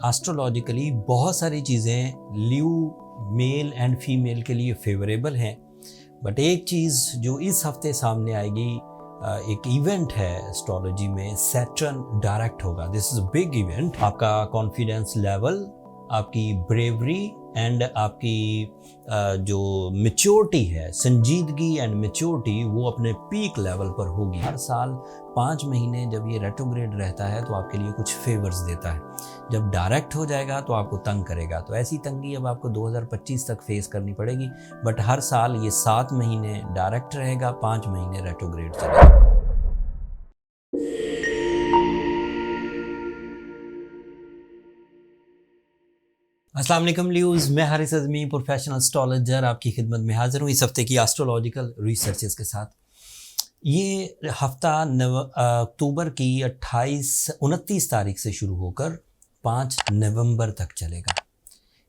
Astrologically बहुत सारी चीज़ें ल्यू मेल एंड फीमेल के लिए फेवरेबल हैं, बट एक चीज़ जो इस हफ्ते सामने आएगी, एक इवेंट है एस्ट्रोलॉजी में, सैटर्न डायरेक्ट होगा। This is a big event. आपका कॉन्फिडेंस लेवल, आपकी ब्रेवरी एंड आपकी जो मैच्योरिटी है, संजीदगी एंड मैच्योरिटी, वो अपने पीक लेवल पर होगी। हर साल 5 महीने जब ये रेट्रोग्रेड रहता है तो आपके लिए कुछ फेवर्स देता है। जब डायरेक्ट हो जाएगा तो आपको तंग करेगा, तो ऐसी तंगी अब आपको 2025 तक फेस करनी पड़ेगी। बट हर साल ये 7 महीने डायरेक्ट रहेगा, 5 महीने रेट्रोग्रेड चलेगा। अस्सलाम वालेकुम ल्यूज़, मैं हारिस अज़मी, प्रोफेशनल एस्ट्रोलॉजर, आपकी खिदमत में हाजिर हूँ इस हफ्ते की एस्ट्रोलॉजिकल रिसर्चेस के साथ। ये हफ्ता अक्टूबर की 29 तारीख से शुरू होकर 5 नवंबर तक चलेगा।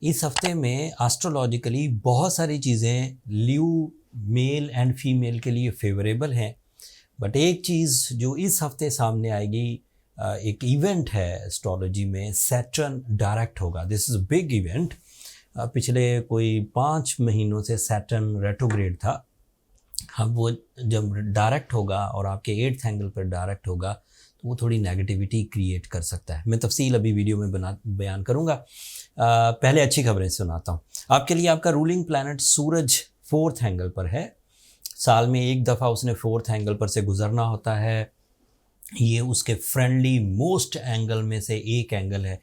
इस हफ्ते में एस्ट्रोलॉजिकली बहुत सारी चीज़ें ल्यू मेल एंड फीमेल के लिए फेवरेबल हैं, बट एक चीज़ जो इस हफ्ते सामने आएगी, एक इवेंट है एस्ट्रोलॉजी में, सैटर्न डायरेक्ट होगा। This is a big event. पिछले कोई 5 महीनों से सैटर्न रेट्रोग्रेड था। अब वो जब डायरेक्ट होगा और आपके 8th एंगल पर डायरेक्ट होगा तो वो थोड़ी नेगेटिविटी क्रिएट कर सकता है। मैं तफसील अभी वीडियो में बयान करूँगा। पहले अच्छी खबरें सुनाता हूँ आपके लिए। आपका रूलिंग प्लैनेट सूरज 4th एंगल पर है। साल में एक दफ़ा उसने 4th एंगल पर से गुजरना होता है। ये उसके फ्रेंडली मोस्ट एंगल में से एक एंगल है।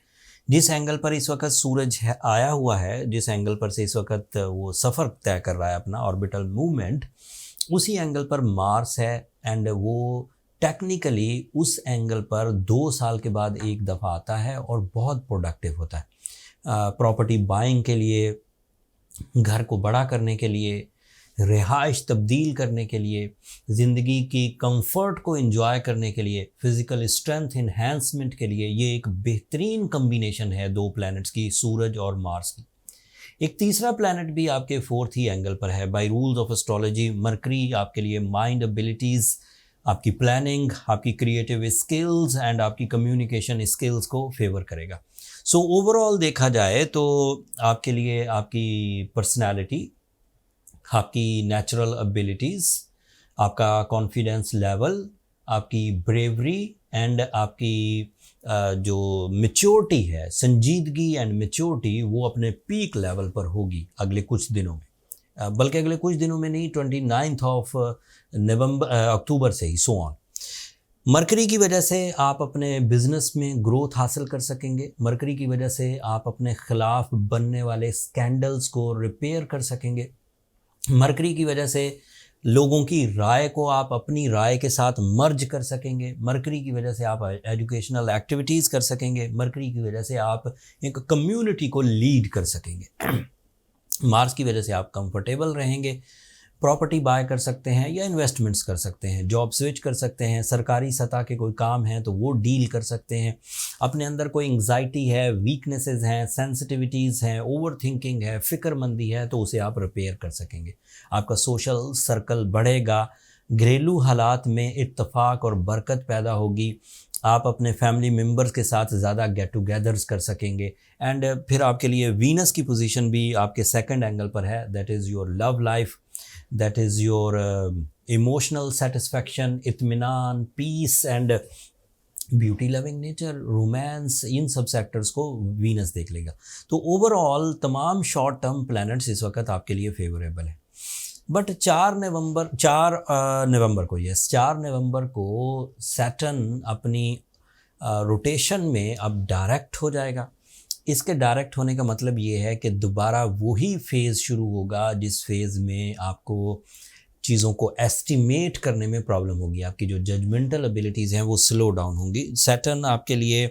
जिस एंगल पर इस वक्त सूरज है आया हुआ है, जिस एंगल पर से इस वक्त वो सफ़र तय कर रहा है अपना ऑर्बिटल मूवमेंट, उसी एंगल पर मार्स है। एंड वो टेक्निकली उस एंगल पर 2 साल के बाद एक दफ़ा आता है और बहुत प्रोडक्टिव होता है। प्रॉपर्टी बाइंग के लिए, घर को बड़ा करने के लिए, रिहाइश तब्दील करने के लिए, ज़िंदगी की कंफर्ट को एंजॉय करने के लिए, फ़िज़िकल स्ट्रेंथ इन्हेंसमेंट के लिए ये एक बेहतरीन कम्बिनेशन है 2 प्लैनेट्स की, सूरज और मार्स की। एक तीसरा प्लैनेट भी आपके 4th ही एंगल पर है। By rules of astrology, mercury आपके लिए माइंड एबिलिटीज़, आपकी प्लानिंग, आपकी क्रिएटिव स्किल्स एंड आपकी कम्युनिकेशन स्किल्स को फेवर करेगा। सो ओवरऑल देखा जाए तो आपके लिए आपकी पर्सनैलिटी, आपकी नेचुरल एबिलिटीज़, आपका कॉन्फिडेंस लेवल, आपकी ब्रेवरी एंड आपकी जो मैच्योरिटी है, संजीदगी एंड मैच्योरिटी, वो अपने पीक लेवल पर होगी अगले कुछ दिनों में। बल्कि अगले कुछ दिनों में नहीं, 29 अक्टूबर से ही सो ऑन। मरकरी की वजह से आप अपने बिजनेस में ग्रोथ हासिल कर सकेंगे। मरकरी की वजह से आप अपने खिलाफ बनने वाले स्कैंडल्स को रिपेयर कर सकेंगे। मरकरी की वजह से लोगों की राय को आप अपनी राय के साथ मर्ज कर सकेंगे। मरकरी की वजह से आप एजुकेशनल एक्टिविटीज़ कर सकेंगे। मरकरी की वजह से आप एक कम्युनिटी को लीड कर सकेंगे। मार्स की वजह से आप कंफर्टेबल रहेंगे, प्रॉपर्टी बाय कर सकते हैं या इन्वेस्टमेंट्स कर सकते हैं, जॉब स्विच कर सकते हैं, सरकारी सतह के कोई काम हैं तो वो डील कर सकते हैं। अपने अंदर कोई एंग्जाइटी है, वीकनेसेस हैं, सेंसिटिविटीज़ हैं, ओवर थिंकिंग है, फ़िक्रमंदी है, तो उसे आप रिपेयर कर सकेंगे। आपका सोशल सर्कल बढ़ेगा, घरेलू हालात में इत्तफाक और बरकत पैदा होगी। आप अपने फैमिली मेम्बर्स के साथ ज़्यादा गेट टुगेदर्स कर सकेंगे। एंड फिर आपके लिए वीनस की पोजीशन भी आपके 2nd एंगल पर है। That is your love life, that is your emotional satisfaction, इत्मीनान, peace and beauty loving nature, romance, इन सब सेक्टर्स को वीनस देख लेगा। तो ओवरऑल तमाम शॉर्ट टर्म प्लैनेट्स इस वक्त आपके लिए फेवरेबल है। बट 4 नवंबर को सैटर्न अपनी रोटेशन में अब डायरेक्ट हो जाएगा। इसके डायरेक्ट होने का मतलब ये है कि दोबारा वही फेज़ शुरू होगा जिस फेज़ में आपको चीज़ों को एस्टिमेट करने में प्रॉब्लम होगी। आपकी जो जजमेंटल एबिलिटीज़ हैं वो स्लो डाउन होंगी। सैटर्न आपके लिए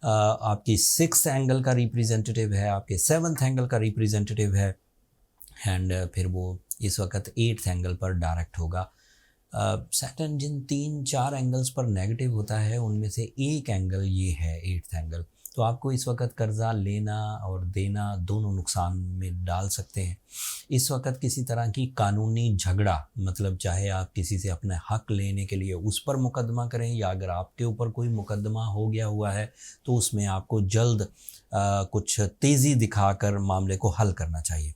आपकी 6th एंगल का रिप्रेजेंटेटिव है, आपके 7th एंगल का रिप्रेजेंटेटिव है, एंड फिर वो इस वक्त 8th एंगल पर डायरेक्ट होगा। सैटर्न जिन 3-4 एंगल्स पर नेगेटिव होता है उनमें से एक एंगल ये है 8th एंगल। तो आपको इस वक्त कर्ज़ा लेना और देना दोनों नुकसान में डाल सकते हैं। इस वक्त किसी तरह की कानूनी झगड़ा, मतलब चाहे आप किसी से अपने हक़ लेने के लिए उस पर मुकदमा करें, या अगर आपके ऊपर कोई मुकदमा हो गया हुआ है तो उसमें आपको जल्द कुछ तेज़ी दिखाकर मामले को हल करना चाहिए।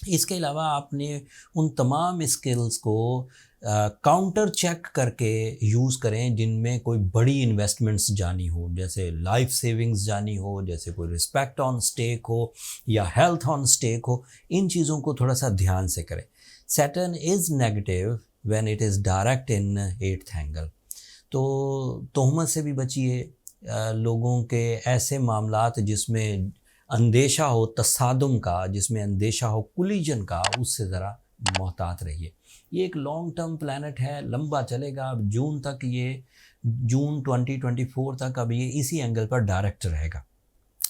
इसके अलावा आपने उन तमाम स्किल्स को काउंटर चेक करके यूज़ करें जिनमें कोई बड़ी इन्वेस्टमेंट्स जानी हो, जैसे लाइफ सेविंग्स जानी हो, जैसे कोई रिस्पेक्ट ऑन स्टेक हो या हेल्थ ऑन स्टेक हो। इन चीज़ों को थोड़ा सा ध्यान से करें। Saturn is negative when it is direct in 8th angle. तो तोहमत से भी बचिए, लोगों के ऐसे मामलात जिसमें अंदेशा हो तसादुम का, जिसमें अंदेशा हो कोलिजन का, उससे ज़रा मोहतात रहिए। ये एक लॉन्ग टर्म प्लैनेट है, लंबा चलेगा। अब जून 2024 तक अब ये इसी एंगल पर डायरेक्ट रहेगा।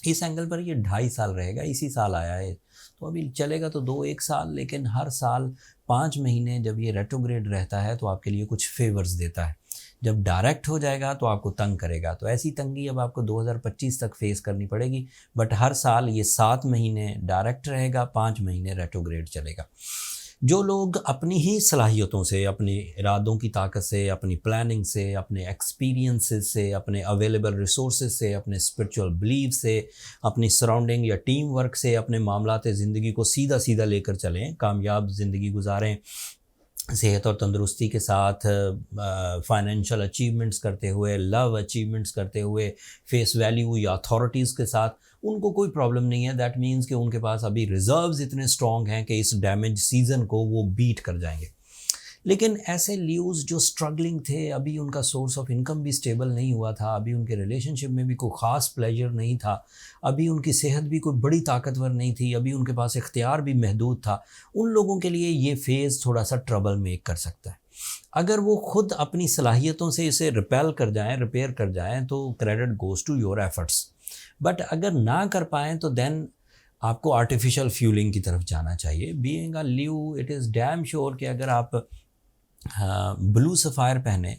इस एंगल पर ये 2.5 साल रहेगा, इसी साल आया है तो अभी चलेगा तो 1 साल, लेकिन हर साल 5 महीने जब ये रेट्रोग्रेड रहता है तो आपके लिए कुछ फेवर्स देता है। जब डायरेक्ट हो जाएगा तो आपको तंग करेगा, तो ऐसी तंगी अब आपको 2025 तक फेस करनी पड़ेगी। बट हर साल ये 7 महीने डायरेक्ट रहेगा, 5 महीने रेट्रोग्रेड चलेगा। जो लोग अपनी ही सलाहियतों से, अपने इरादों की ताकत से, अपनी प्लानिंग से, अपने एक्सपीरियंसेस से, अपने अवेलेबल रिसोर्सेज से, अपने स्पिरिचुअल बिलीफ से, अपनी सराउंडिंग या टीम वर्क से अपने मामलात ज़िंदगी को सीधा सीधा लेकर चलें, कामयाब ज़िंदगी गुजारें, सेहत और तंदुरुस्ती के साथ, फाइनेंशियल अचीवमेंट्स करते हुए, लव अचीवमेंट्स करते हुए, फेस वैल्यू या अथॉरिटीज़ के साथ, उनको कोई प्रॉब्लम नहीं है। दैट मीन्स कि उनके पास अभी रिजर्व्स इतने स्ट्रॉन्ग हैं कि इस डैमेज सीज़न को वो बीट कर जाएंगे। लेकिन ऐसे ल्यूज़ जो स्ट्रगलिंग थे, अभी उनका सोर्स ऑफ इनकम भी स्टेबल नहीं हुआ था, अभी उनके रिलेशनशिप में भी कोई ख़ास प्लेजर नहीं था, अभी उनकी सेहत भी कोई बड़ी ताकतवर नहीं थी, अभी उनके पास इख्तियार भी महदूद था, उन लोगों के लिए ये फ़ेज़ थोड़ा सा ट्रबल मेक कर सकता है। अगर वो खुद अपनी सलाहियतों से इसे रिपेल कर जाएँ, रिपेयर कर जाएँ, तो credit goes to your efforts. But अगर ना कर पाएँ तो देन आपको आर्टिफिशियल फ्यूलिंग की तरफ जाना चाहिए। Being a Leo, it is damn sure कि अगर आप ब्लू सफ़ायर पहने,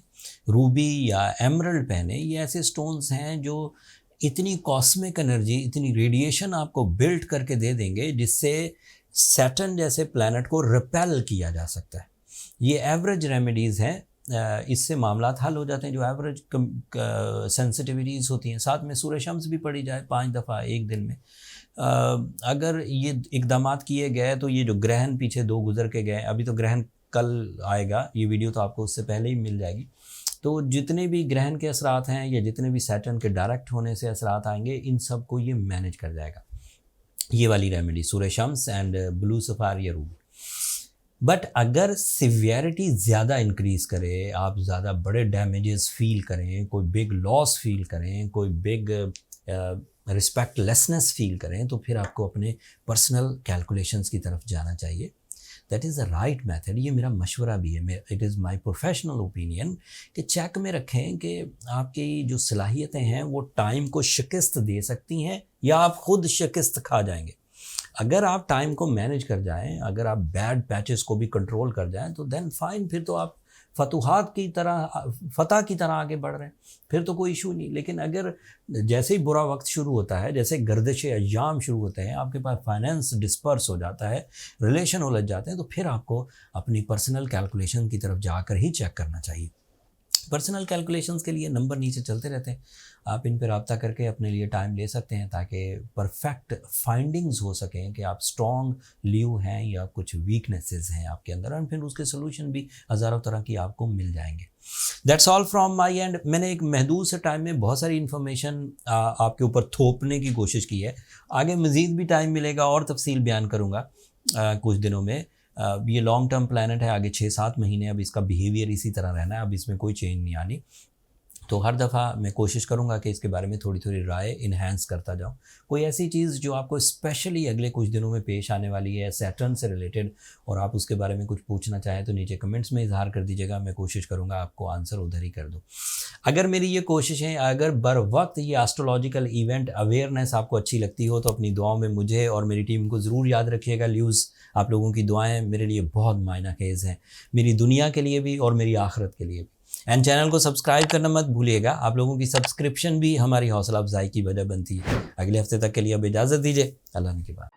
रूबी या एमरल्ड पहने, ये ऐसे स्टोन्स हैं जो इतनी कॉस्मिक एनर्जी, इतनी रेडिएशन आपको बिल्ड करके दे देंगे जिससे सैटर्न जैसे प्लैनेट को रिपेल किया जा सकता है। ये एवरेज रेमेडीज़ हैं, इससे मामलात हल हो जाते हैं जो एवरेज सेंसिटिविटीज़ होती हैं। साथ में सूरज शम्स भी पढ़ी जाए 5 दफ़ा एक दिन में। अगर ये इक़दामात किए गए तो ये जो ग्रहण पीछे 2 गुजर के गए, अभी तो ग्रहण कल आएगा, ये वीडियो तो आपको उससे पहले ही मिल जाएगी। तो जितने भी ग्रहण के असरात हैं या जितने भी सैटर्न के डायरेक्ट होने से असरात आएंगे, इन सब को ये मैनेज कर जाएगा, ये वाली remedy Suraj Shams and blue sapphire या रूबी। बट अगर सिवियरिटी ज़्यादा इंक्रीज़ करे, आप ज़्यादा बड़े डैमेजेस फील करें, कोई बिग लॉस फील करें, कोई बिग रिस्पेक्टलेसनेस फील करें, तो फिर आपको अपने पर्सनल कैलकुलेशंस की तरफ जाना चाहिए। That is the right method. ये मेरा मशवरा भी है, it is my professional opinion कि चेक में रखें कि आपकी जो सलाहियतें हैं वो टाइम को शिकस्त दे सकती हैं या आप ख़ुद शिकस्त खा जाएंगे। अगर आप टाइम को मैनेज कर जाएं, अगर आप बैड पैचेस को भी कंट्रोल कर जाएं, तो देन फाइन, फिर तो आप फतूहात की तरह, फतह की तरह आगे बढ़ रहे हैं, फिर तो कोई इशू नहीं। लेकिन अगर जैसे ही बुरा वक्त शुरू होता है, जैसे गर्दिश अय्याम शुरू होते हैं, आपके पास फाइनेंस डिस्पर्स हो जाता है, रिलेशन उलझ जाते हैं, तो फिर आपको अपनी पर्सनल कैलकुलेशन की तरफ जाकर ही चेक करना चाहिए। पर्सनल कैलकुलेशंस के लिए नंबर नीचे चलते रहते हैं, आप इन पर रब्ता करके अपने लिए टाइम ले सकते हैं ताकि परफेक्ट फाइंडिंग्स हो सकें कि आप स्ट्रॉन्ग ल्यू हैं या कुछ वीकनेसेस हैं आपके अंदर, और फिर उसके सोल्यूशन भी हज़ारों तरह की आपको मिल जाएंगे। That's all from my and. मैंने एक महदूद से टाइम में बहुत सारी इन्फॉर्मेशन आपके ऊपर थोपने की कोशिश की है, आगे मज़ीद भी टाइम मिलेगा और तफसील बयान करूँगा कुछ दिनों में। ये लॉन्ग टर्म प्लानट है, आगे 6-7 महीने अब इसका बिहेवियर इसी तरह रहना है, अब इसमें कोई चेंज नहीं आनी। तो हर दफ़ा मैं कोशिश करूँगा कि इसके बारे में थोड़ी थोड़ी राय इन्हेंस करता जाऊँ। कोई ऐसी चीज़ जो आपको स्पेशली अगले कुछ दिनों में पेश आने वाली है सैटर्न से रिलेटेड, और आप उसके बारे में कुछ पूछना चाहें तो नीचे कमेंट्स में इजहार कर दीजिएगा, मैं कोशिश करूँगा आपको आंसर उधर ही कर दूँ। अगर मेरी ये कोशिशें, अगर बर वक्त ये एस्ट्रोलॉजिकल इवेंट अवेयरनेस आपको अच्छी लगती हो, तो अपनी दुआओं में मुझे और मेरी टीम को ज़रूर याद रखिएगा। ल्यूज़, आप लोगों की दुआएं मेरे लिए बहुत मायना खेज़ हैं, मेरी दुनिया के लिए भी और मेरी आखिरत के लिए भी। एंड चैनल को सब्सक्राइब करना मत भूलिएगा। आप लोगों की सब्सक्रिप्शन भी हमारी हौसला अफजाई की वजह बनती है। अगले हफ्ते तक के लिए अब इजाज़त दीजिए। अल्लाह ने के बाद।